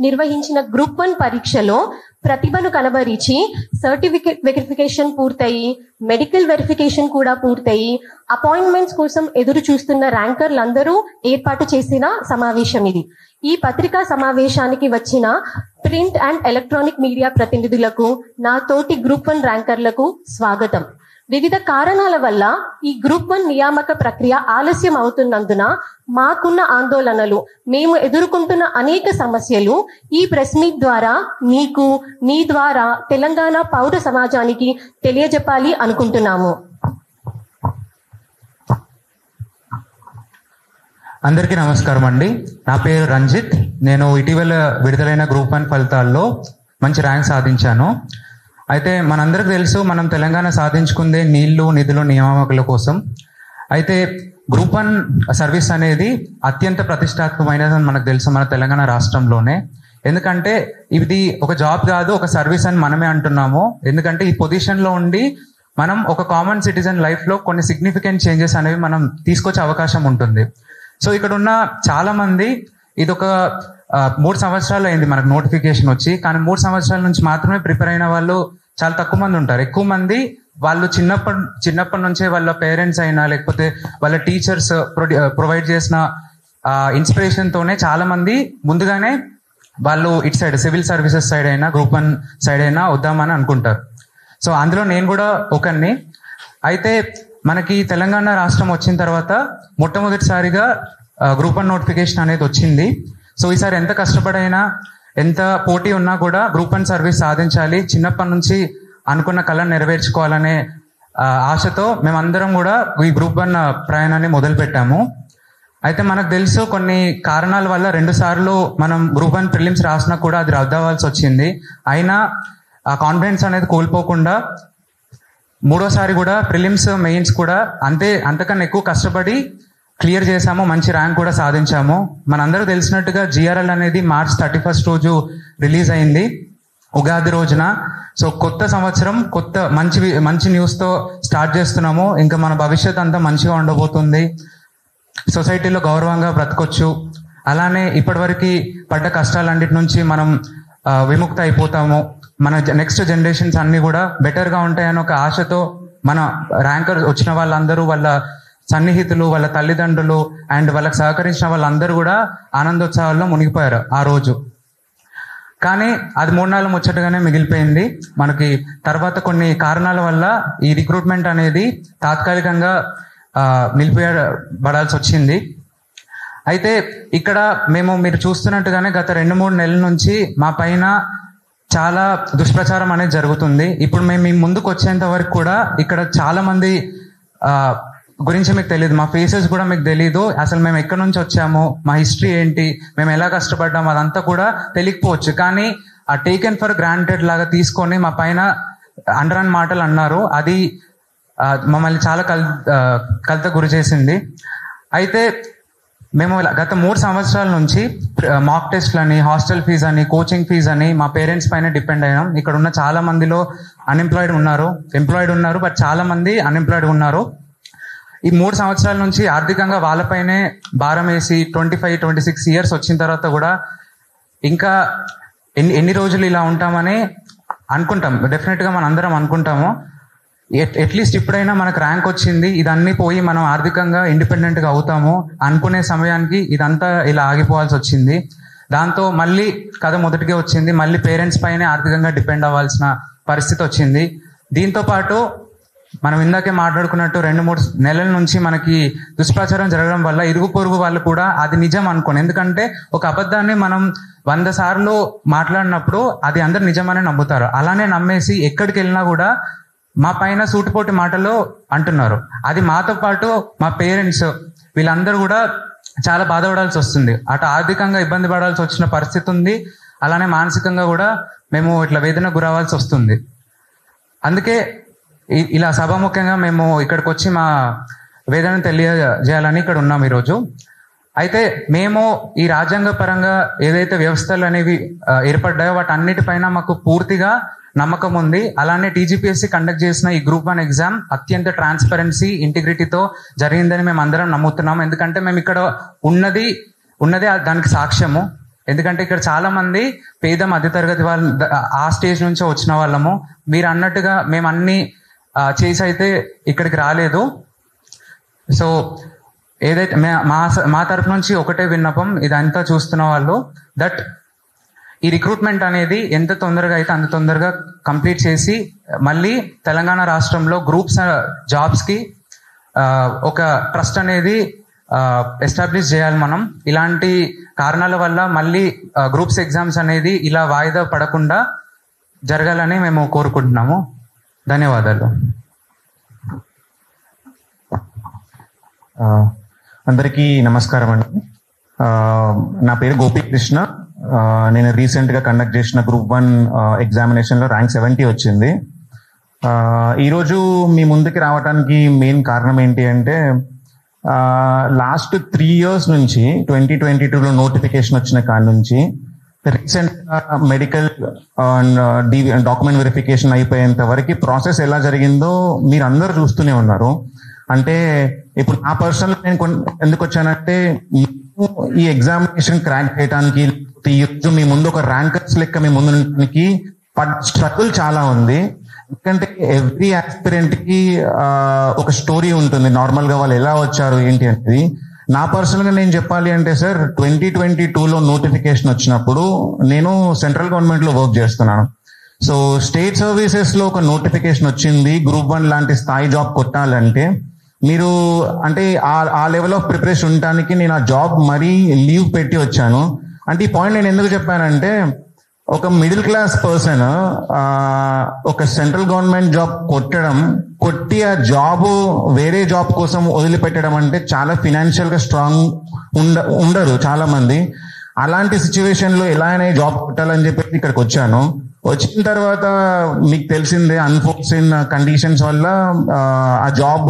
నిర్వహించిన గ్రూప్ 1 పరీక్షలో ప్రతిభను కనబరిచి సర్టిఫికేట్ వెరిఫికేషన్ పూర్తయి, మెడికల్ వెరిఫికేషన్ కూడా పూర్తయి, అపాయింట్మెంట్స్ కోసం ఎదురు చూస్తున్న ర్యాంకర్లందరూ ఏర్పాటు చేసిన సమావేశం ఇది. ఈ పత్రికా సమావేశానికి వచ్చిన ప్రింట్ అండ్ ఎలక్ట్రానిక్ మీడియా ప్రతినిధులకు, నా తోటి గ్రూప్ 1 ర్యాంకర్లకు స్వాగతం. వివిధ కారణాల వల్ల ఈ గ్రూప్ 1 నియామక ప్రక్రియ ఆలస్యం అవుతున్నందున మాకున్న ఆందోళనలు, మేము ఎదుర్కొంటున్న అనేక సమస్యలు ఈ ప్రెస్ మీట్ ద్వారా మీకు, మీ ద్వారా తెలంగాణ పౌర సమాజానికి తెలియజెప్పాలి అనుకుంటున్నాము. అందరికీ నమస్కారం అండి. నా పేరు రంజిత్. నేను ఇటీవల విడుదలైన గ్రూప్ 1 ఫలితాల్లో మంచి ర్యాంక్ సాధించాను. అయితే మనందరికి తెలుసు, మనం తెలంగాణ సాధించుకుందే నీళ్లు, నిధులు, నియామకుల కోసం. అయితే గ్రూప్ 1 సర్వీస్ అనేది అత్యంత ప్రతిష్టాత్మకమైనదని మనకు తెలుసు మన తెలంగాణ రాష్ట్రంలోనే. ఎందుకంటే ఇది ఒక జాబ్ కాదు, ఒక సర్వీస్ అని మనమే అంటున్నాము. ఎందుకంటే ఈ పొజిషన్లో ఉండి మనం ఒక కామన్ సిటిజన్ లైఫ్లో కొన్ని సిగ్నిఫికెంట్ చేంజెస్ అనేవి మనం తీసుకొచ్చే అవకాశం ఉంటుంది. సో ఇక్కడ ఉన్న చాలా మంది, ఇది ఒక 3 సంవత్సరాలు అయింది మనకు నోటిఫికేషన్ వచ్చి, కానీ 3 సంవత్సరాల నుంచి మాత్రమే ప్రిపేర్ అయిన వాళ్ళు చాలా తక్కువ మంది ఉంటారు. ఎక్కువ మంది వాళ్ళు చిన్నప్పటి నుంచే వాళ్ళ పేరెంట్స్ అయినా లేకపోతే వాళ్ళ టీచర్స్ ప్రొవైడ్ చేసిన ఇన్స్పిరేషన్ తోనే చాలా మంది ముందుగానే వాళ్ళు ఇటు సైడ్ సివిల్ సర్వీసెస్ సైడ్ అయినా గ్రూప్ 1 సైడ్ అయినా వద్దామని అనుకుంటారు. సో అందులో నేను కూడా ఒకరిని. అయితే మనకి తెలంగాణ రాష్ట్రం వచ్చిన తర్వాత మొట్టమొదటిసారిగా గ్రూప్ 1 నోటిఫికేషన్ అనేది వచ్చింది. సో ఈసారి ఎంత కష్టపడైనా, ఎంత పోటీ ఉన్నా కూడా గ్రూప్ 1 సర్వీస్ సాధించాలి, చిన్నప్పటి నుంచి అనుకున్న కళను నెరవేర్చుకోవాలనే ఆశతో మేమందరం కూడా ఈ గ్రూప్ 1 ప్రయాణాన్ని మొదలు పెట్టాము. అయితే మనకు తెలుసు, కొన్ని కారణాల వల్ల 2 సార్లు మనం గ్రూప్ 1 ప్రిలిమ్స్ రాసినా కూడా అది రద్దవ్వాల్సి వచ్చింది. అయినా ఆ కాన్ఫిడెన్స్ అనేది కోల్పోకుండా 3వ సారి కూడా ప్రిలిమ్స్, మెయిన్స్ కూడా అంతకన్నా ఎక్కువ కష్టపడి క్లియర్ చేశాము. మంచి ర్యాంక్ కూడా సాధించాము. మనందరూ తెలిసినట్టుగా GRL అనేది March 31 రోజు రిలీజ్ అయింది, ఉగాది రోజున. సో కొత్త సంవత్సరం, కొత్త మంచి న్యూస్తో స్టార్ట్ చేస్తున్నాము. ఇంకా మన భవిష్యత్ అంతా మంచిగా ఉండబోతుంది. సొసైటీలో గౌరవంగా బ్రతకొచ్చు. అలానే ఇప్పటివరకు పడ్డ కష్టాలన్నిటి నుంచి మనం విముక్త అయిపోతాము. మన నెక్స్ట్ జనరేషన్స్ అన్ని కూడా బెటర్గా ఉంటాయని ఒక ఆశతో మన ర్యాంకర్ వచ్చిన వాళ్ళందరూ, వాళ్ళ సన్నిహితులు, వాళ్ళ తల్లిదండ్రులు అండ్ వాళ్ళకి సహకరించిన వాళ్ళందరూ కూడా ఆనందోత్సవాల్లో మునిగిపోయారు ఆ రోజు. కానీ అది 3 నెలల ముచ్చటగానే మిగిలిపోయింది. మనకి తర్వాత కొన్ని కారణాల వల్ల ఈ రిక్రూట్మెంట్ అనేది తాత్కాలికంగా నిలిపివేయబడాల్సి వచ్చింది. అయితే ఇక్కడ మీరు చూస్తున్నట్టుగానే గత 2-3 నెలల నుంచి మా పైన చాలా దుష్ప్రచారం అనేది జరుగుతుంది. ఇప్పుడు మేము మీ ముందుకు వచ్చేంత వరకు కూడా ఇక్కడ చాలా మంది గురించి మీకు తెలియదు, మా ఫేసెస్ కూడా మీకు తెలియదు, అసలు మేము ఎక్కడి నుంచి వచ్చాము, మా హిస్టరీ ఏంటి, మేము ఎలా కష్టపడ్డాము అదంతా కూడా తెలియకపోవచ్చు. కానీ ఆ టేకెన్ ఫర్ గ్రాంటెడ్ లాగా తీసుకొని మా పైన అండరాని మాటలు అన్నారు. అది మమ్మల్ని చాలా కలత గురి చేసింది. అయితే మేము గత 3 సంవత్సరాల నుంచి మాక్ టెస్ట్లని, హాస్టల్ ఫీజు అని, కోచింగ్ ఫీజు అని మా పేరెంట్స్ పైన డిపెండ్ అయినాం. ఇక్కడ ఉన్న చాలా మందిలో ఎంప్లాయిడ్ ఉన్నారు, బట్ చాలా మంది అన్ఎంప్లాయిడ్ ఉన్నారు. ఈ 3 సంవత్సరాల నుంచి ఆర్థికంగా వాళ్ళపైనే భారం వేసి 25-26 ఇయర్స్ వచ్చిన తర్వాత కూడా ఇంకా ఎన్ని రోజులు ఇలా ఉంటామని అనుకుంటాం. డెఫినెట్గా మనం అందరం అనుకుంటాము, అట్లీస్ట్ ఇప్పుడైనా మనకు ర్యాంక్ వచ్చింది, ఇదన్నీ పోయి మనం ఆర్థికంగా ఇండిపెండెంట్గా అవుతాము అనుకునే సమయానికి ఇదంతా ఇలా ఆగిపోవాల్సి వచ్చింది. దాంతో మళ్ళీ కథ మొదటికే వచ్చింది. మళ్ళీ పేరెంట్స్ పైనే ఆర్థికంగా డిపెండ్ అవ్వాల్సిన పరిస్థితి వచ్చింది. దీంతో పాటు మనం ఇందాకే మాట్లాడుకున్నట్టు 2-3 నెలల నుంచి మనకి దుష్ప్రచారం జరగడం వల్ల ఇరుగు పొరుగు వాళ్ళు కూడా అది నిజం అనుకోని, ఎందుకంటే ఒక అబద్ధాన్ని మనం 100 సార్లు మాట్లాడినప్పుడు అది అందరు నిజమని నమ్ముతారు. అలానే నమ్మేసి ఎక్కడికి వెళ్ళినా కూడా మా పైన సూటిపోటి మాటలు అంటున్నారు. అది మాతో పాటు మా పేరెంట్స్ వీళ్ళందరూ కూడా చాలా బాధపడాల్సి వస్తుంది. అటు ఆర్థికంగా ఇబ్బంది పడాల్సి వచ్చిన పరిస్థితి ఉంది, అలానే మానసికంగా కూడా మేము ఇట్లా వేదన గురవాల్సి వస్తుంది. అందుకే ఇలా సభాముఖ్యంగా మేము ఇక్కడికి వచ్చి మా వేదన తెలియజేయాలని ఇక్కడ ఉన్నాం ఈరోజు. అయితే మేము ఈ రాజ్యాంగ పరంగా ఏదైతే వ్యవస్థలు అనేవి ఏర్పడ్డాయో వాటి అన్నిటిపైన మాకు పూర్తిగా నమ్మకం ఉంది. అలానే టీజీపీఎస్సీ కండక్ట్ చేసిన ఈ గ్రూప్ 1 ఎగ్జామ్ అత్యంత ట్రాన్స్పరెన్సీ, ఇంటిగ్రిటీతో జరిగిందని మేము అందరం నమ్ముతున్నాము. ఎందుకంటే మేము ఇక్కడ ఉన్నదే దానికి సాక్ష్యము. ఎందుకంటే ఇక్కడ చాలా మంది పేద మధ్యతరగతి వాళ్ళు ఆ స్టేజ్ నుంచే వచ్చిన వాళ్ళము. మీరు అన్నట్టుగా మేము అన్ని చేసి అయితే ఇక్కడికి రాలేదు. సో ఏదైతే మా తరఫు నుంచి ఒకటే విన్నపం, ఇదంతా చూస్తున్న వాళ్ళు, దట్ ఈ రిక్రూట్మెంట్ అనేది ఎంత తొందరగా అయితే అంత తొందరగా కంప్లీట్ చేసి మళ్ళీ తెలంగాణ రాష్ట్రంలో గ్రూప్స్ జాబ్స్కి ఒక ట్రస్ట్ అనేది ఎస్టాబ్లిష్ చేయాలి. మనం ఇలాంటి కారణాల వల్ల మళ్ళీ గ్రూప్స్ ఎగ్జామ్స్ అనేది ఇలా వాయిదా పడకుండా జరగాలని మేము కోరుకుంటున్నాము. ధన్యవాదాలు. అందరికీ నమస్కారం అండి. నా పేరు గోపీకృష్ణ. నేను రీసెంట్గా కండక్ట్ చేసిన గ్రూప్ 1 ఎగ్జామినేషన్లో ర్యాంక్ 70 వచ్చింది. ఈరోజు మీ ముందుకి రావడానికి మెయిన్ కారణం ఏంటి అంటే, లాస్ట్ 3 years నుంచి 2022లో నోటిఫికేషన్ వచ్చిన కాడ నుంచి రీసెంట్ మెడికల్ డాక్యుమెంట్ వెరిఫికేషన్ అయిపోయేంత వరకు ప్రాసెస్ ఎలా జరిగిందో మీరు అందరూ చూస్తూనే ఉన్నారు. అంటే ఇప్పుడు నా పర్సనల్ నేను ఎందుకు వచ్చానంటే, ఈ ఎగ్జామినేషన్ క్రాక్ చేయడానికి ఈరోజు మీ ముందు ఒక ర్యాంకర్స్ లెక్క మీ ముందుకి స్ట్రగుల్ చాలా ఉంది. ఎందుకంటే ఎవ్రీ ఆస్పిరెంట్ కి ఒక స్టోరీ ఉంటుంది, నార్మల్ గా వాళ్ళు ఎలా వచ్చారు ఏంటి అనేది. నా పర్సనల్ గా నేను చెప్పాలి అంటే సార్, 2022లో నోటిఫికేషన్ వచ్చినప్పుడు నేను సెంట్రల్ గవర్నమెంట్ లో వర్క్ చేస్తున్నాను. సో స్టేట్ సర్వీసెస్ లో ఒక నోటిఫికేషన్ వచ్చింది, గ్రూప్ 1 లాంటి స్థాయి జాబ్ కొట్టాలంటే మీరు అంటే ఆ లెవెల్ ఆఫ్ ప్రిపరేషన్ ఉండడానికి నేను ఆ జాబ్ మరీ లీవ్ పెట్టి వచ్చాను. అంటే ఈ పాయింట్ నేను ఎందుకు చెప్పానంటే, ఒక మిడిల్ క్లాస్ పర్సన్ ఒక సెంట్రల్ గవర్నమెంట్ జాబ్ కొట్టి ఆ జాబ్ వేరే జాబ్ కోసం వదిలిపెట్టడం అంటే చాలా ఫినాన్షియల్ గా స్ట్రాంగ్ ఉండరు చాలా మంది. అలాంటి సిచ్యువేషన్ లో ఎలా అయినా జాబ్ కొట్టాలని చెప్పి ఇక్కడికి వచ్చాను. వచ్చిన తర్వాత మీకు తెలిసిందే, అన్ఫోర్సిన్ కండిషన్స్ వల్ల ఆ జాబ్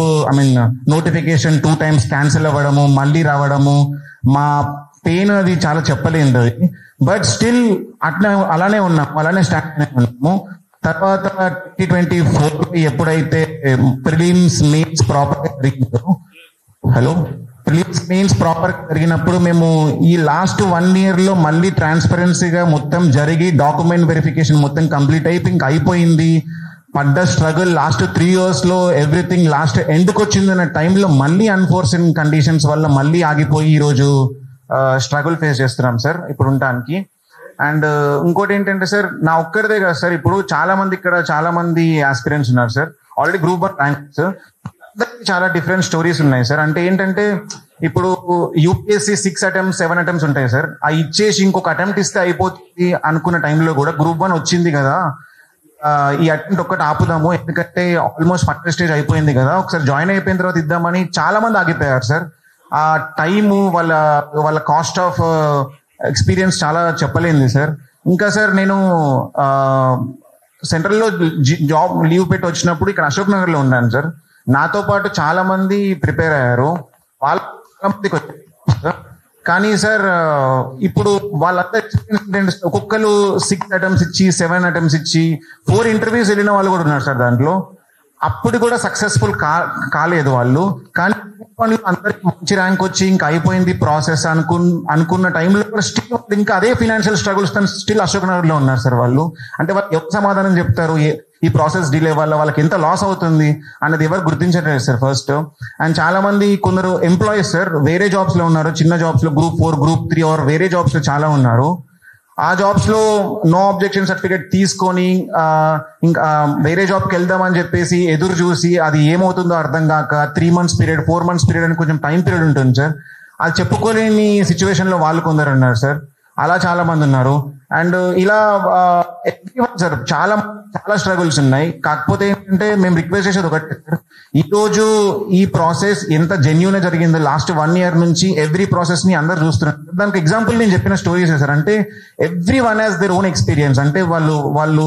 నోటిఫికేషన్ 2 times క్యాన్సిల్ అవ్వడము, మళ్ళీ రావడము, మా పెయిన్ అది చాలా చెప్పలేదు. బట్ స్టిల్ అలానే స్టార్ట్ ఉన్నాము. తర్వాత 2024 ఎప్పుడైతే ప్రిలిమ్స్ మెయిన్స్ ప్రాపర్ జరిగినప్పుడు మేము ఈ లాస్ట్ 1 year లో మళ్ళీ ట్రాన్స్పరెన్సీగా మొత్తం జరిగి డాక్యుమెంట్ వెరిఫికేషన్ మొత్తం కంప్లీట్ అయిపోయింది. పడ్డ స్ట్రగుల్ లాస్ట్ 3 years లో ఎవ్రీథింగ్ లాస్ట్ ఎండ్కి వచ్చిందన్న టైంలో మళ్ళీ అన్ఫోర్సిన్ కండిషన్స్ వల్ల మళ్ళీ ఆగిపోయి ఈరోజు స్ట్రగుల్ ఫేస్ చేస్తున్నాం సార్ ఇప్పుడు ఉండడానికి. అండ్ ఇంకోటి ఏంటంటే సార్, నా ఒక్కరిదే కదా సార్, ఇప్పుడు చాలా మంది ఆస్పిరెంట్స్ ఉన్నారు sir, already group 1 rank sir. చాలా డిఫరెంట్ స్టోరీస్ ఉన్నాయి సార్. అంటే ఏంటంటే, ఇప్పుడు యూపీఎస్సీ 6 attempts 7 attempts ఉంటాయి సార్, ఆ ఇచ్చేసి ఇంకొక అటెంప్ట్ ఇస్తే అయిపోతుంది అనుకున్న టైంలో కూడా గ్రూప్ 1 వచ్చింది కదా, ఈ అటెంప్ట్ ఒక్కటి ఆపుదాము, ఎందుకంటే ఆల్మోస్ట్ ఫస్ట్ స్టేజ్ అయిపోయింది కదా, ఒకసారి జాయిన్ అయిపోయిన తర్వాత ఇద్దామని చాలా మంది ఆగిపోయారు సార్. ఆ టైము వాళ్ళ కాస్ట్ ఆఫ్ ఎక్స్పీరియన్స్ చాలా చెప్పలేంది సార్. ఇంకా సార్, నేను సెంట్రల్లో జాబ్ లీవ్ పెట్టి వచ్చినప్పుడు ఇక్కడ అశోక్ నగర్ లో ఉన్నాను సార్. నాతో పాటు చాలా మంది ప్రిపేర్ అయ్యారు, వాళ్ళకి వచ్చారు. కానీ సార్ ఇప్పుడు వాళ్ళంతా ఎక్స్పీరియన్స్ ఒక్కొక్కరు 6 attempts ఇచ్చి 7 attempts ఇచ్చి 4 interviews వెళ్ళిన వాళ్ళు కూడా ఉన్నారు సార్ దాంట్లో. అప్పుడు కూడా సక్సెస్ఫుల్ కాలేదు వాళ్ళు. కానీ అందరికి మంచి ర్యాంక్ వచ్చి ఇంకా అయిపోయింది ప్రాసెస్ అనుకున్న టైంలో కూడా స్టిల్ ఇంకా అదే financial struggles still Ashok Nagar లో ఉన్నారు సార్ వాళ్ళు. అంటే వాళ్ళు ఎవరు సమాధానం చెప్తారు, ఈ ప్రాసెస్ డిలే వల్ల వాళ్ళకి ఎంత లాస్ అవుతుంది అన్నది ఎవరు గుర్తించట్లేదు సార్ ఫస్ట్. అండ్ చాలా మంది కొందరు ఎంప్లాయీస్ సార్ వేరే జాబ్స్ లో ఉన్నారు, చిన్న జాబ్స్ లో గ్రూప్ 4 గ్రూప్ 3 ఆర్ వేరే జాబ్స్ లో చాలా ఉన్నారు. ఆ జాబ్స్ లో నో అబ్జెక్షన్ సర్టిఫికేట్ తీసుకొని ఇంకా వేరే జాబ్కి వెళ్దామని చెప్పేసి ఎదురు చూసి అది ఏమవుతుందో అర్థం కాక 3 months పీరియడ్ 4 months పీరియడ్ అని కొంచెం టైం పీరియడ్ ఉంటుంది సార్. అది చెప్పుకోలేని సిచ్యువేషన్ లో వాళ్ళు కొందరు ఉన్నారు సార్, అలా చాలా మంది ఉన్నారు. అండ్ ఇలా సార్ చాలా స్ట్రగుల్స్ ఉన్నాయి. కాకపోతే ఏంటంటే మేము రిక్వెస్ట్ చేసేది ఒకటి, ఈ రోజు ఈ ప్రాసెస్ ఎంత జెన్యూన్ జరిగిందో లాస్ట్ 1 year నుంచి ఎవ్రీ ప్రాసెస్ ని అందరు చూస్తున్నారు. దానికి ఎగ్జాంపుల్ నేను చెప్పిన స్టోరీస్ సార్. అంటే every one has their own experience. అంటే వాళ్ళు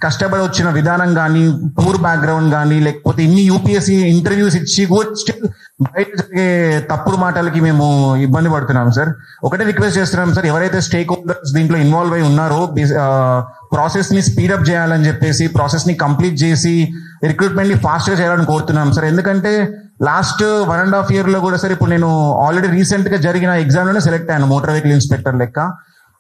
కష్టపడి వచ్చిన విధానం కానీ, పూర్ బ్యాక్గ్రౌండ్ కానీ, లేకపోతే ఇన్ని యూపీఎస్సీ ఇంటర్వ్యూస్ ఇచ్చి స్టిల్ బయట జరిగే తప్పుడు మాటలకి మేము ఇబ్బంది పడుతున్నాం సార్. ఒకటే రిక్వెస్ట్ చేస్తున్నాం సార్, ఎవరైతే స్టేక్ హోల్డర్స్ దీంట్లో ఇన్వాల్వ్ అయి ఉన్నారో ప్రాసెస్ ని స్పీడప్ చేయాలని చెప్పేసి ప్రాసెస్ ని కంప్లీట్ చేసి రిక్రూట్మెంట్ ని ఫాస్ట్ గా చేయాలని కోరుతున్నాం సార్. ఎందుకంటే లాస్ట్ 1.5 year లో కూడా సార్, ఇప్పుడు నేను ఆల్రెడీ రీసెంట్ గా జరిగిన ఎగ్జామ్ లోనే సెలెక్ట్ అయ్యాను మోటార్ వెహికల్ ఇన్స్పెక్టర్ లెక్క.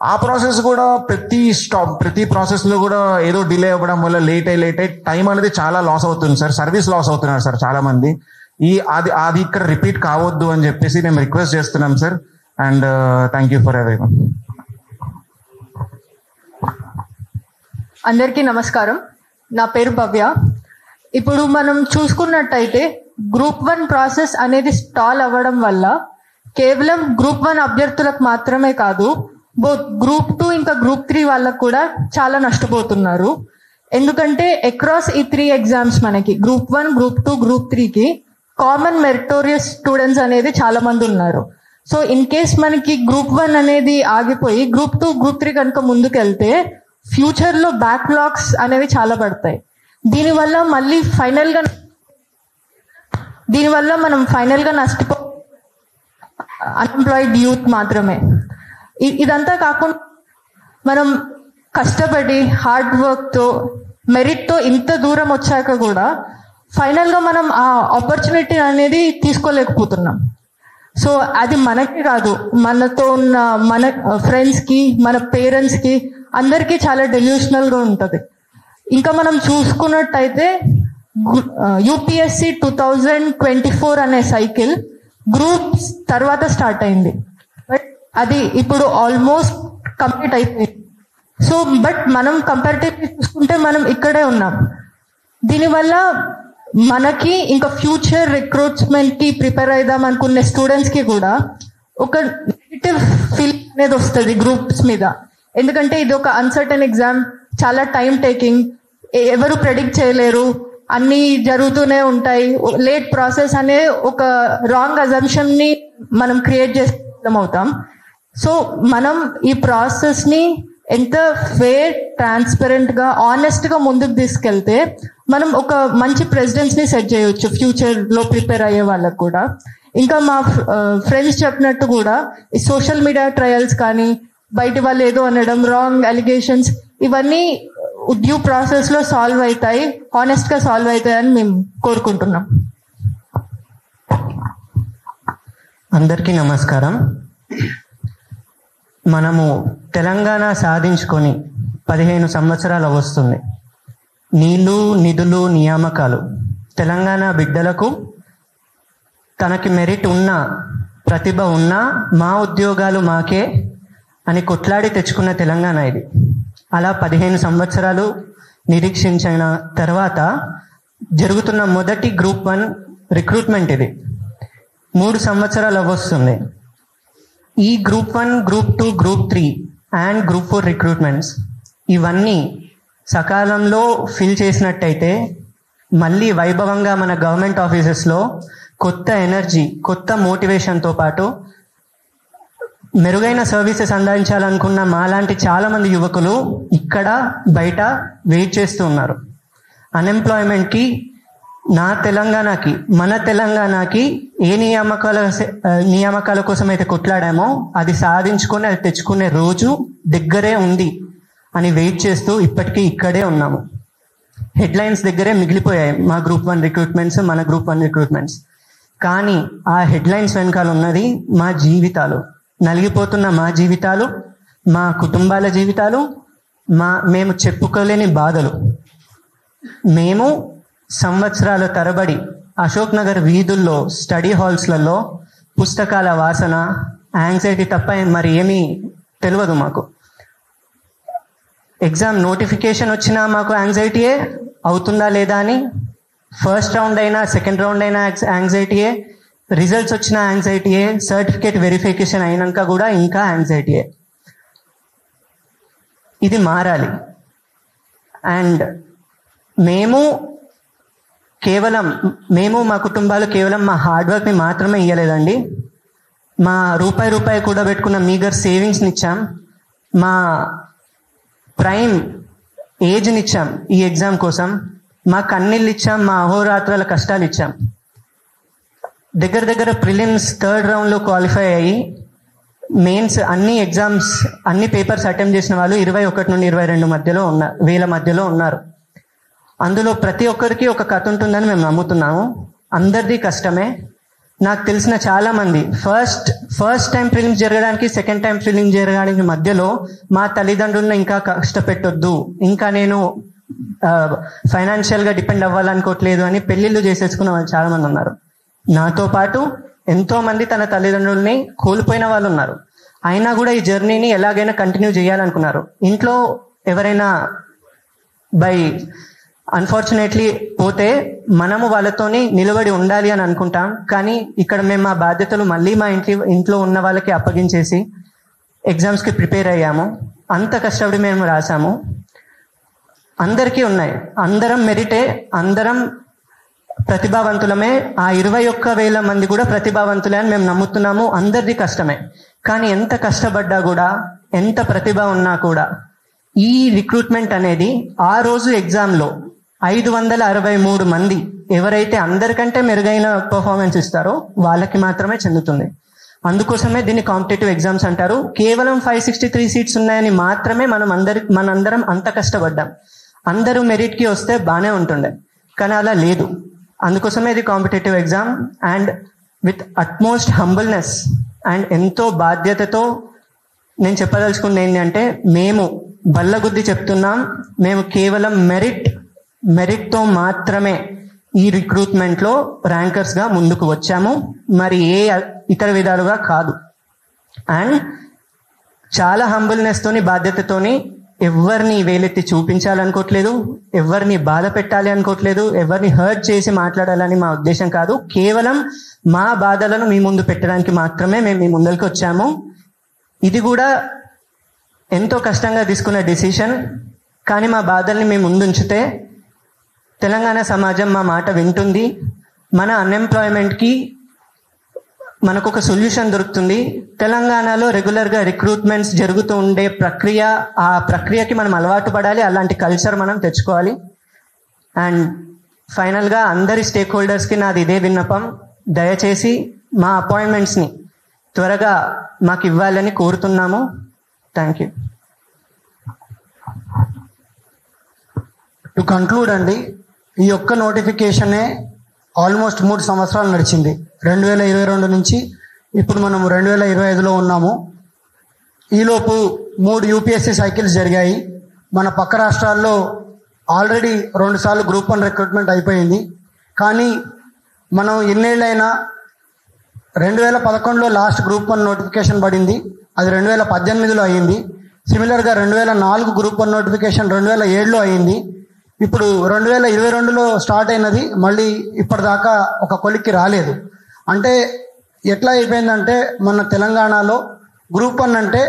ఆ ప్రాసెస్ కూడా ప్రతి ప్రాసెస్ లో కూడా ఏదో డిలే అవ్వడం వల్ల లేట్ అయ్యి టైం అనేది చాలా లాస్ అవుతుంది సార్. సర్వీస్ లాస్ అవుతున్నారు సార్ చాలా మంది. అది ఇక్కడ రిపీట్ కావద్దు అని చెప్పేసి మేము రిక్వెస్ట్ చేస్తున్నాం sir. And thank you for everyone. అందరికీ నమస్కారం. నా పేరు భవ్య. ఇప్పుడు మనం చూసుకున్నట్టయితే గ్రూప్ 1 ప్రాసెస్ అనేది స్టాల్ అవ్వడం వల్ల కేవలం గ్రూప్ 1 అభ్యర్థులకు మాత్రమే కాదు, బోత్ గ్రూప్ 2 ఇంకా గ్రూప్ 3 వాళ్ళకు కూడా చాలా నష్టపోతున్నారు. ఎందుకంటే అక్రాస్ ఈ 3 ఎగ్జామ్స్ మనకి గ్రూప్ 1, గ్రూప్ 2, గ్రూప్ 3కి కామన్ మెరిటోరియస్ స్టూడెంట్స్ అనేది చాలా మంది ఉన్నారు. సో ఇన్ కేస్ మనకి గ్రూప్ 1 అనేది ఆగిపోయి గ్రూప్ 2, గ్రూప్ 3 కనుక ముందుకెళ్తే ఫ్యూచర్ లో బ్యాక్లాగ్స్ అనేవి చాలా పడతాయి. దీనివల్ల మనం ఫైనల్ గా నష్టపో అన్ఎంప్లాయిడ్ యూత్ మాత్రమే. ఇదంతా కాకుండా మనం కష్టపడి హార్డ్ వర్క్ తో మెరిట్ తో ఇంత దూరం వచ్చాక కూడా ఫైనల్ గా మనం ఆ ఆపర్చునిటీ అనేది తీసుకోలేకపోతున్నాం. సో అది మనకి కాదు, మనతో ఉన్న మన ఫ్రెండ్స్ కి, మన పేరెంట్స్ కి, అందరికీ చాలా డెల్యూషనల్ గా ఉంటది. ఇంకా మనం చూసుకున్నట్టయితే యూపీఎస్సి 2024 అనే సైకిల్ గ్రూప్స్ తర్వాత స్టార్ట్ అయింది. బట్ అది ఇప్పుడు ఆల్మోస్ట్ కంప్లీట్ అయిపోయింది. సో బట్ మనం కంపారిటివ్లీ చూసుకుంటే మనం ఇక్కడే ఉన్నాం. దీనివల్ల మనకి ఇంకా ఫ్యూచర్ రిక్రూట్మెంట్ కి ప్రిపేర్ అయిదాం అనుకునే స్టూడెంట్స్ కి కూడా ఒక నెగిటివ్ ఫీల్ అనేది వస్తుంది గ్రూప్స్ మీద. ఎందుకంటే ఇది ఒక అన్సర్టన్ ఎగ్జామ్, చాలా టైం టేకింగ్, ఎవరు ప్రెడిక్ట్ చేయలేరు, అన్ని జరుగుతూనే ఉంటాయి. లేట్ ప్రాసెస్ అనే ఒక రాంగ్ అజంప్షన్ ని మనం క్రియేట్ చేస్తాం అవుతాం. సో మనం ఈ ప్రాసెస్ ని ఎంత ఫేర్, ట్రాన్స్పరెంట్ గా, ఆనెస్ట్ గా ముందుకు తీసుకెళ్తే మనం ఒక మంచి ప్రెసిడెంట్స్ ని సెట్ చేయొచ్చు ఫ్యూచర్ లో ప్రిపేర్ అయ్యే వాళ్ళకు కూడా. ఇంకా మా ఫ్రెండ్స్ చెప్పినట్టు కూడా ఈ సోషల్ మీడియా ట్రయల్స్ కానీ, బయట వాళ్ళు ఏదో అనడం, రాంగ్ అలిగేషన్స్, ఇవన్నీ డ్యూ ప్రాసెస్ లో సాల్వ్ అవుతాయి, ఆనెస్ట్ గా సాల్వ్ అవుతాయని మేము కోరుకుంటున్నాం. అందరికీ నమస్కారం. మనము తెలంగాణ సాధించుకొని 15 సంవత్సరాలు వస్తుంది. నీళ్లు, నిధులు, నియామకాలు తెలంగాణ బిడ్డలకు తనకి మెరిట్ ఉన్నా, ప్రతిభ ఉన్నా మా ఉద్యోగాలు మాకే అని కొట్లాడి తెచ్చుకున్న తెలంగాణ ఇది. అలా 15 సంవత్సరాలు నిరీక్షించిన తర్వాత జరుగుతున్న మొదటి గ్రూప్ 1 రిక్రూట్మెంట్ ఇది. 3 సంవత్సరాలు వస్తుంది. ఈ group 1, group 2, group 3 and group 4 recruitments ఇవన్నీ సకాలంలో ఫిల్ చేసినట్టయితే మళ్ళీ వైభవంగా మన గవర్నమెంట్ ఆఫీసెస్లో కొత్త ఎనర్జీ, కొత్త మోటివేషన్తో పాటు మెరుగైన సర్వీసెస్ అందించాలనుకున్న మాలాంటి చాలా మంది యువకులు ఇక్కడ బయట వెయిట్ చేస్తూ ఉన్నారు. అన్ఎంప్లాయ్మెంట్కి మన తెలంగాణకి ఏ నియామకాల కోసం అయితే కొట్లాడామో అది సాధించుకొని అది తెచ్చుకునే రోజు దగ్గరే ఉంది అని వెయిట్ చేస్తూ ఇప్పటికీ ఇక్కడే ఉన్నాము. హెడ్లైన్స్ దగ్గరే మిగిలిపోయాయి మా గ్రూప్ 1 రిక్రూట్మెంట్స్, మన గ్రూప్ 1 రిక్రూట్మెంట్స్. కానీ ఆ హెడ్లైన్స్ వెనకాల ఉన్నది మా జీవితాలు, నలిగిపోతున్న మా జీవితాలు, మా కుటుంబాల జీవితాలు, మేము చెప్పుకోలేని బాధలు. మేము సంవత్సరాల తరబడి అశోక్ నగర్ వీధుల్లో, స్టడీ హాల్స్లలో పుస్తకాల వాసన, యాంగ్జైటీ తప్ప మరి ఏమీ తెలియదు మాకు. ఎగ్జామ్ నోటిఫికేషన్ వచ్చినా మాకు యాంగ్జైటీయే, అవుతుందా లేదా అని. ఫస్ట్ రౌండ్ అయినా సెకండ్ రౌండ్ అయినా యాంగ్జైటీయే, రిజల్ట్స్ వచ్చిన యాంగ్జైటీయే, సర్టిఫికేట్ వెరిఫికేషన్ అయినాక కూడా ఇంకా యాంగ్జైటీయే. ఇది మారాలి. అండ్ మా కుటుంబాలు కేవలం మా హార్డ్ వర్క్ని మాత్రమే ఇవ్వలేదండి. మా రూపాయి కూడా పెట్టుకున్న మీగర్ సేవింగ్స్ని ఇచ్చాం, మా ప్రైమ్ ఏజ్ని ఇచ్చాం ఈ ఎగ్జామ్ కోసం, మా కన్నీళ్ళు ఇచ్చాం, మా అహోరాత్రాల కష్టాలు ఇచ్చాం. దగ్గర ప్రిలిమ్స్ 3rd రౌండ్లో క్వాలిఫై అయ్యి మెయిన్స్ అన్ని ఎగ్జామ్స్, అన్ని పేపర్స్ అటెంప్ట్ చేసిన వాళ్ళు 21 నుండి 22 వేల మధ్యలో ఉన్నారు. అందులో ప్రతి ఒక్కరికి ఒక కథ ఉంటుందని మేము నమ్ముతున్నాము. అందరిది కష్టమే. నాకు తెలిసిన చాలా మంది ఫస్ట్ టైం ప్రిలిమ్స్ జరగడానికి సెకండ్ టైం ప్రిలిమ్స్ జరగడానికి మధ్యలో మా తల్లిదండ్రులను ఇంకా కష్టపెట్టొద్దు, ఇంకా నేను ఫైనాన్షియల్ గా డిపెండ్ అవ్వాలనుకోవట్లేదు అని పెళ్లిళ్ళు చేసేసుకున్న వాళ్ళు చాలా మంది ఉన్నారు. నాతో పాటు ఎంతో మంది తన తల్లిదండ్రుల్ని కోల్పోయిన వాళ్ళు ఉన్నారు. అయినా కూడా ఈ జర్నీని ఎలాగైనా కంటిన్యూ చేయాలనుకున్నారు. ఇంట్లో ఎవరైనా బై అన్ఫార్చునేట్లీ పోతే మనము వాళ్ళతోని నిలబడి ఉండాలి అని అనుకుంటాం. కానీ ఇక్కడ మేము మా బాధ్యతలు మళ్ళీ మా ఇంట్లో ఉన్న వాళ్ళకి అప్పగించేసి ఎగ్జామ్స్కి ప్రిపేర్ అయ్యాము. అంత కష్టపడి మేము రాసాము. అందరికీ ఉన్నాయి, అందరం మెరిటే, అందరం ప్రతిభావంతులమే. ఆ 21,000 మంది కూడా ప్రతిభావంతులే అని మేము నమ్ముతున్నాము. అందరిది కష్టమే. కానీ ఎంత కష్టపడ్డా కూడా, ఎంత ప్రతిభ ఉన్నా కూడా ఈ రిక్రూట్మెంట్ అనేది ఆ రోజు ఎగ్జామ్లో 563 మంది ఎవరైతే అందరికంటే మెరుగైన పర్ఫార్మెన్స్ ఇస్తారో వాళ్ళకి మాత్రమే చెందుతుంది. అందుకోసమే దీన్ని కాంపిటేటివ్ ఎగ్జామ్స్ అంటారు. కేవలం 563 సీట్స్ ఉన్నాయని మాత్రమే మనందరం అంత కష్టపడ్డాం. అందరూ మెరిట్కి వస్తే బాగానే ఉంటుండే, కానీ అలా లేదు. అందుకోసమే ఇది competitive exam. And with utmost humbleness and ఎంతో బాధ్యతతో నేను చెప్పదలుచుకుంది ఏంటంటే, మేము బల్లగుద్ది చెప్తున్నాం, మేము కేవలం మెరిట్తో మాత్రమే ఈ రిక్రూట్మెంట్లో ర్యాంకర్స్గా ముందుకు వచ్చాము, మరి ఏ ఇతర విధాలుగా కాదు. అండ్ చాలా హంబుల్నెస్తోని, బాధ్యతతోని ఎవరిని వేలెత్తి చూపించాలనుకోవట్లేదు, ఎవరిని బాధ పెట్టాలి అనుకోవట్లేదు, ఎవరిని హర్ట్ చేసి మాట్లాడాలని మా ఉద్దేశం కాదు. కేవలం మా బాధలను మీ ముందు పెట్టడానికి మాత్రమే మేము మీ ముందరికి వచ్చాము. ఇది కూడా ఎంతో కష్టంగా తీసుకున్న డిసిషన్. కానీ మా బాధల్ని మేము ముందుంచితే తెలంగాణ సమాజం మా మాట వింటుంది. మన అన్ఎంప్లాయ్మెంట్కి మనకు ఒక సొల్యూషన్ దొరుకుతుంది. తెలంగాణలో రెగ్యులర్గా రిక్రూట్మెంట్స్ జరుగుతూ ఉండే ప్రక్రియ, ఆ ప్రక్రియకి మనం అలవాటు పడాలి. అలాంటి కల్చర్ మనం తెచ్చుకోవాలి. అండ్ ఫైనల్గా అందరి స్టేక్ హోల్డర్స్కి నాది ఇదే విన్నపం, దయచేసి మా అపాయింట్మెంట్స్ని త్వరగా మాకు ఇవ్వాలని కోరుతున్నాము. Thank you. టు కంక్లూడ్ అండి, ఈ ఒక్క నోటిఫికేషనే ఆల్మోస్ట్ 3 సంవత్సరాలు నడిచింది. 2022 నుంచి ఇప్పుడు మనం 2025లో ఉన్నాము. ఈలోపు 3 యూపీఎస్సీ సైకిల్స్ జరిగాయి. మన పక్క రాష్ట్రాల్లో ఆల్రెడీ 2 సార్లు గ్రూప్ 1 రిక్రూట్మెంట్ అయిపోయింది. కానీ మనం ఎన్నేళ్ళైనా 2011లో లాస్ట్ గ్రూప్ 1 నోటిఫికేషన్ పడింది, అది 2018లో అయ్యింది. సిమిలర్గా 2004 గ్రూప్ 1 నోటిఫికేషన్ 2007లో అయ్యింది. ఇప్పుడు 2022లో స్టార్ట్ అయినది, మళ్ళీ ఇప్పటిదాకా ఒక కొలిక్కి రాలేదు. అంటే ఎట్లా అయిపోయిందంటే, మన తెలంగాణలో గ్రూప్ 1 అంటే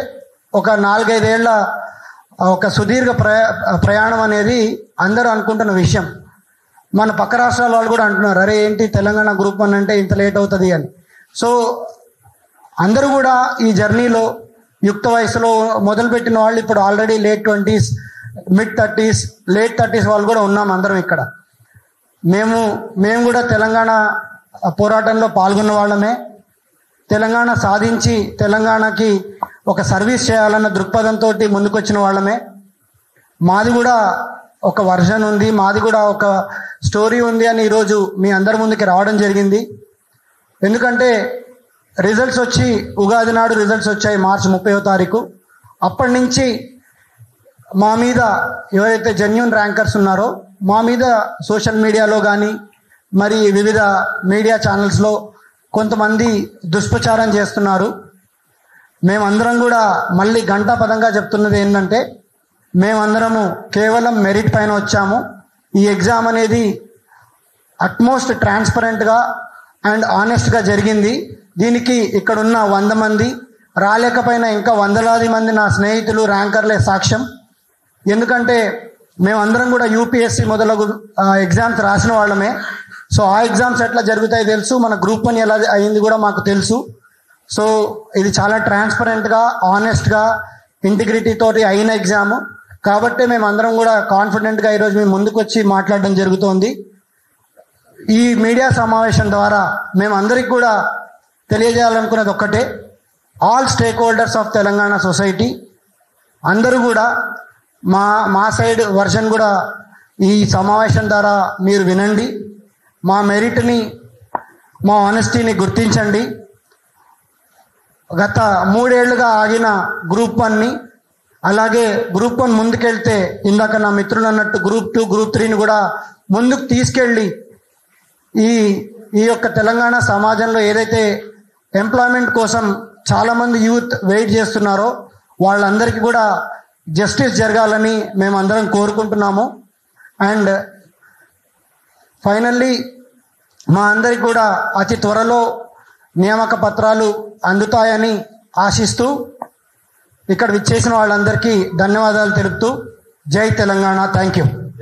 ఒక 4-5 ఏళ్ల ఒక సుదీర్ఘ ప్రయాణం అనేది అందరూ అనుకుంటున్న విషయం. మన పక్క రాష్ట్రాల వాళ్ళు కూడా అంటున్నారు, అరే ఏంటి తెలంగాణ గ్రూప్ 1 అంటే ఇంత లేట్ అవుతుంది అని. సో అందరూ కూడా ఈ జర్నీలో యుక్త వయసులో మొదలుపెట్టిన వాళ్ళు ఇప్పుడు already late 20s, mid 30s, late 30s వాళ్ళు కూడా ఉన్నాం అందరం ఇక్కడ. మేము కూడా తెలంగాణ పోరాటంలో పాల్గొన్న వాళ్ళమే. తెలంగాణ సాధించి తెలంగాణకి ఒక సర్వీస్ చేయాలన్న దృక్పథంతో ముందుకొచ్చిన వాళ్ళమే. మాది కూడా ఒక వర్షన్ ఉంది, మాది కూడా ఒక స్టోరీ ఉంది అని ఈరోజు మీ అందరి ముందుకి రావడం జరిగింది. ఎందుకంటే రిజల్ట్స్ వచ్చి ఉగాది నాడు రిజల్ట్స్ వచ్చాయి, మార్చి 30వ తారీఖు. అప్పటి నుంచి మా మీద ఎవరైతే జెన్యూన్ ర్యాంకర్స్ ఉన్నారో మా మీద సోషల్ మీడియాలో కానీ మరి వివిధ మీడియా ఛానల్స్లో కొంతమంది దుష్ప్రచారం చేస్తున్నారు. మేమందరం కూడా మళ్ళీ ఘంటాపదంగా చెప్తున్నది ఏంటంటే, మేమందరము కేవలం మెరిట్ పైన వచ్చాము. ఈ ఎగ్జామ్ అనేది అట్మోస్ట్ ట్రాన్స్పరెంట్గా అండ్ ఆనెస్ట్గా జరిగింది. దీనికి ఇక్కడున్న 100 మంది రాలేకపోయినా ఇంకా వందలాది మంది నా స్నేహితులు ర్యాంకర్లే సాక్ష్యం. ఎందుకంటే మేమందరం కూడా యూపీఎస్సీ మొదలగు ఎగ్జామ్స్ రాసిన వాళ్ళమే. సో ఆ ఎగ్జామ్స్ ఎట్లా జరుగుతాయి తెలుసు, మన గ్రూప్ 1 ఎలా అయింది కూడా మాకు తెలుసు. సో ఇది చాలా ట్రాన్స్పరెంట్గా, ఆనెస్ట్గా, ఇంటిగ్రిటీ తోటి అయిన ఎగ్జామ్. కాబట్టి మేమందరం కూడా కాన్ఫిడెంట్గా ఈరోజు మేము ముందుకు వచ్చి మాట్లాడడం జరుగుతోంది. ఈ మీడియా సమావేశం ద్వారా మేమందరికి కూడా తెలియజేయాలనుకున్నది ఒక్కటే, all stake holders of Telangana society అందరూ కూడా మా సైడ్ వర్షన్ కూడా ఈ సమావేశం ద్వారా మీరు వినండి. మా మెరిట్ని మా ఆనెస్టీని గుర్తించండి. గత 3 ఏళ్లుగా ఆగిన గ్రూప్ 1ని, అలాగే గ్రూప్ 1 ముందుకెళ్తే ఇందాక నా మిత్రులు అన్నట్టు గ్రూప్ 2, గ్రూప్ 3ని కూడా ముందుకు తీసుకెళ్ళి ఈ యొక్క తెలంగాణ సమాజంలో ఏదైతే ఎంప్లాయ్మెంట్ కోసం చాలామంది యూత్ వెయిట్ చేస్తున్నారో వాళ్ళందరికీ కూడా జస్టిస్ జరగాలని మేమందరం కోరుకుంటున్నాము. అండ్ ఫైనల్లీ మా అందరికి కూడా అతి త్వరలో నియామక పత్రాలు అందుతాయని ఆశిస్తూ ఇక్కడ విచ్చేసిన వాళ్ళందరికీ ధన్యవాదాలు తెలుపుతూ జై తెలంగాణ. Thank you.